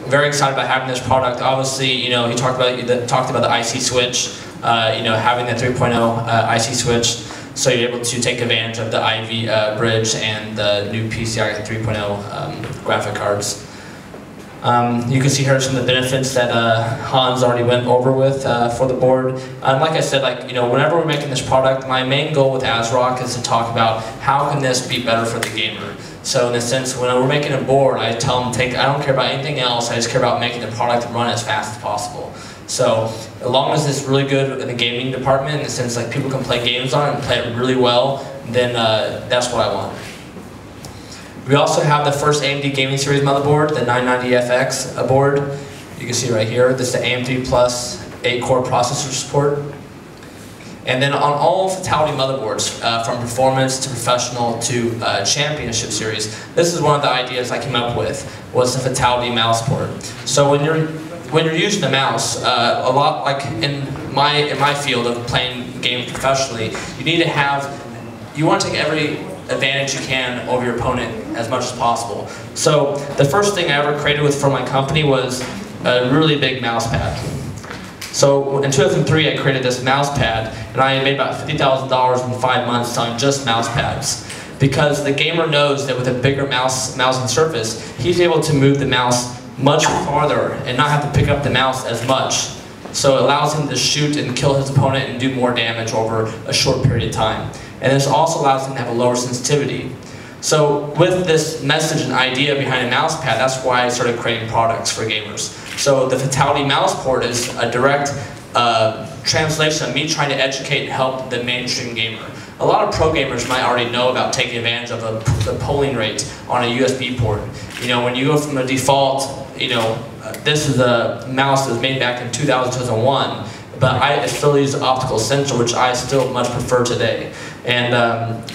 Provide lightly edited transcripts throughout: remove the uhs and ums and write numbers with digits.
very excited about having this product. Obviously, you know, he talked about the IC switch, you know, having the 3.0 IC switch, so you're able to take advantage of the IV bridge and the new PCI 3.0 graphic cards. You can see here some of the benefits that Hans already went over with for the board. Like I said, like, you know, whenever we're making this product, my main goal with AsRock is to talk about how can this be better for the gamer. So in a sense, when we're making a board, I tell them, I don't care about anything else, I just care about making the product run as fast as possible. So as long as it's really good in the gaming department, in the sense like people can play games on it and play it really well, then that's what I want. We also have the first AMD Gaming Series motherboard, the 990FX board. You can see right here, this is the AM3 Plus 8-core processor support. And then on all Fatal1ty motherboards, from performance to professional to championship series, this is one of the ideas I came up with, was the Fatal1ty mouse port. So when you're using the mouse, a lot like in my field of playing games professionally, you want to take every advantage you can over your opponent as much as possible. So the first thing I ever created for my company was a really big mouse pad. So in 2003 I created this mouse pad, and I made about $50,000 in 5 months selling just mouse pads. Because the gamer knows that with a bigger mousing surface, he's able to move the mouse much farther and not have to pick up the mouse as much. So it allows him to shoot and kill his opponent and do more damage over a short period of time. And this also allows him to have a lower sensitivity. So with this message and idea behind a mouse pad, that's why I started creating products for gamers. So the Fatal1ty mouse port is a direct translation of me trying to educate and help the mainstream gamer. A lot of pro gamers might already know about taking advantage of the polling rate on a USB port. You know, when you go from a default, you know, this is a mouse that was made back in 2001, but I still use optical sensor, which I still much prefer today. And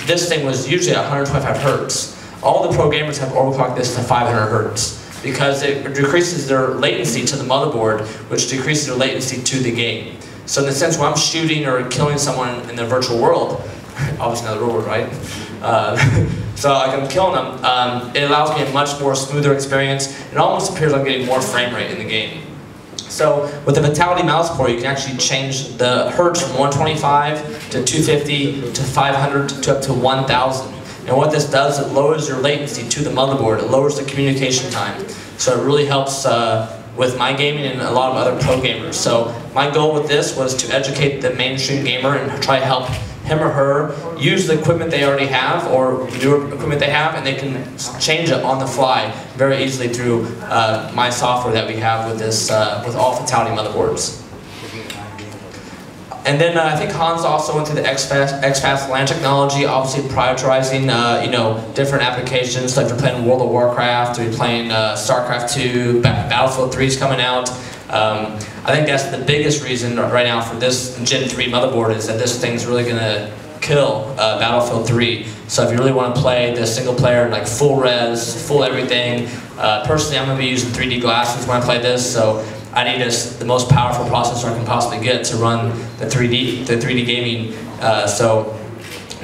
this thing was usually 125 hertz. All the pro gamers have overclocked this to 500 hertz because it decreases their latency to the motherboard, which decreases their latency to the game. So in the sense when I'm shooting or killing someone in the virtual world, obviously not the real world, right? So like I'm killing them, it allows me a much more smoother experience. It almost appears like I'm getting more frame rate in the game. So with the Fatal1ty mouse port, you can actually change the hertz from 125 to 250 to 500 to up to 1000. And what this does, it lowers your latency to the motherboard. It lowers the communication time. So it really helps with my gaming and a lot of other pro gamers. So my goal with this was to educate the mainstream gamer and try to help him or her use the equipment they already have or newer equipment they have, and they can change it on the fly very easily through my software that we have with this with all Fatal1ty motherboards. And then I think Hans also went through the X-Fast LAN technology, obviously prioritizing you know, different applications. Like if you're playing World of Warcraft, or you're playing StarCraft 2, Battlefield 3 is coming out. I think that's the biggest reason right now for this Gen 3 motherboard is that this thing's really going to kill Battlefield 3. So if you really want to play the single player, like full res, full everything, personally I'm going to be using 3D glasses when I play this, so I need the most powerful processor I can possibly get to run the 3D gaming. So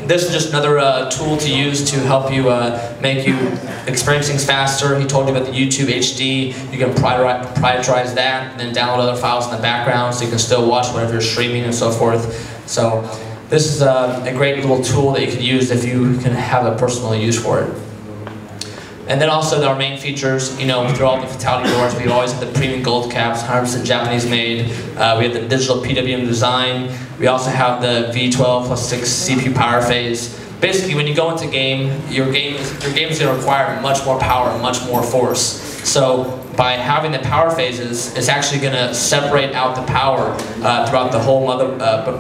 this is just another tool to use to help you make you experience things faster. He told you about the YouTube HD. You can prioritize that and then download other files in the background so you can still watch whatever you're streaming and so forth. So this is a great little tool that you can use if you can have a personal use for it. And then also our main features, you know, through all the Fatal1ty boards, we always have the premium gold caps, 100% Japanese made. We have the digital PWM design. We also have the V12 plus 6 CPU power phase. Basically, when you go into game, your game is going to require much more power, much more force. So by having the power phases, it's actually going to separate out the power throughout the whole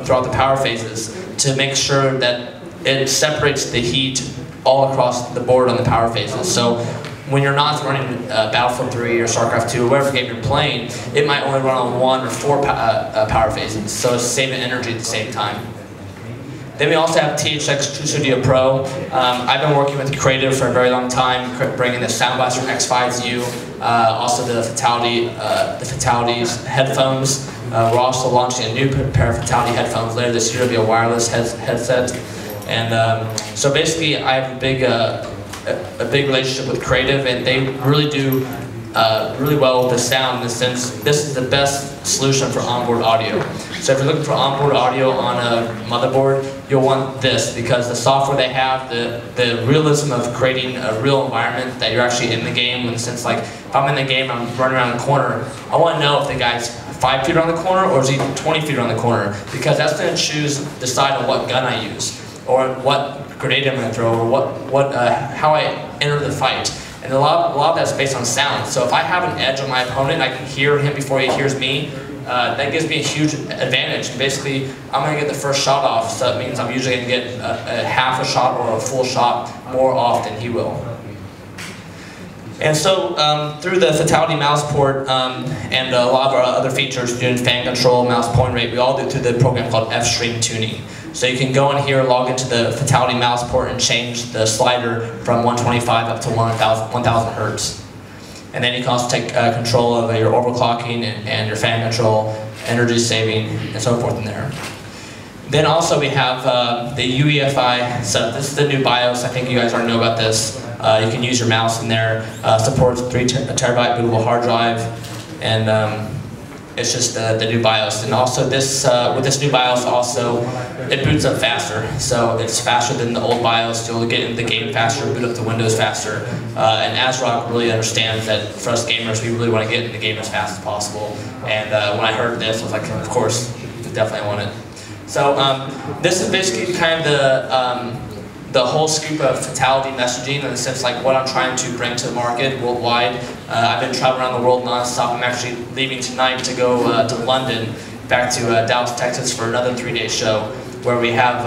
throughout the power phases to make sure that it separates the heat all across the board on the power phases. So when you're not running Battlefield 3 or StarCraft 2 or whatever game you're playing, it might only run on 1 or 4 power phases. So it's saving energy at the same time. Then we also have THX True Studio Pro. I've been working with Creative for a very long time, bringing the Sound Blaster X5U, also the Fatal1ty's headphones. We're also launching a new pair of Fatal1ty headphones later this year. It'll be a wireless headset. And so basically, I have a big relationship with Creative, and they really do really well with the sound in the sense this is the best solution for onboard audio. So if you're looking for onboard audio on a motherboard, you'll want this because the software they have, the realism of creating a real environment that you're actually in the game, in the sense like if I'm in the game, I'm running around the corner, I want to know if the guy's 5 feet around the corner or is he 20 feet around the corner, because that's going to decide on what gun I use or what grenade I'm going to throw or how I enter the fight. And a lot of that's based on sound. So if I have an edge on my opponent, I can hear him before he hears me. That gives me a huge advantage. And basically, I'm going to get the first shot off, so that means I'm usually going to get a half a shot or a full shot more often than he will. And so through the Fatal1ty mouse port and a lot of our other features, doing fan control, mouse point rate, we all do it through the program called F-Stream Tuning. So you can go in here, log into the Fatal1ty mouse port and change the slider from 125 up to 1000 hertz. And then you can also take control of your overclocking and your fan control, energy saving, and so forth in there. Then also we have the UEFI setup. This is the new BIOS. I think you guys already know about this. You can use your mouse in there. Supports 3 terabyte bootable hard drive, and it's just the new BIOS. And also this with this new BIOS also, it boots up faster. So it's faster than the old BIOS. You'll get into the game faster, boot up the Windows faster. And AsRock really understands that for us gamers, we really want to get in the game as fast as possible. And when I heard this, I was like, of course, definitely want it. So this is basically kind of the whole scoop of Fatal1ty messaging, in the sense like what I'm trying to bring to the market worldwide. I've been traveling around the world non-stop. I'm actually leaving tonight to go to London, back to Dallas, Texas for another 3-day show where we have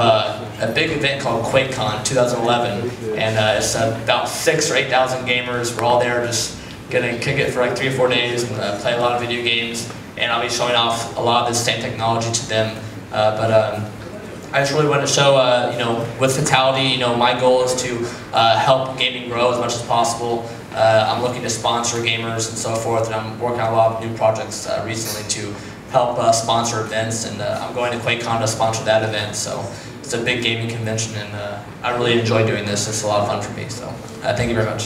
a big event called QuakeCon 2011, and it's about 6,000 or 8,000 gamers. We're all there just gonna kick it for like 3 or 4 days and play a lot of video games, and I'll be showing off a lot of this same technology to them. I just really want to show, you know, with Fatal1ty, you know, my goal is to help gaming grow as much as possible. I'm looking to sponsor gamers and so forth, and I'm working on a lot of new projects recently to help sponsor events, and I'm going to QuakeCon to sponsor that event. So it's a big gaming convention, and I really enjoy doing this. It's a lot of fun for me. So thank you very much.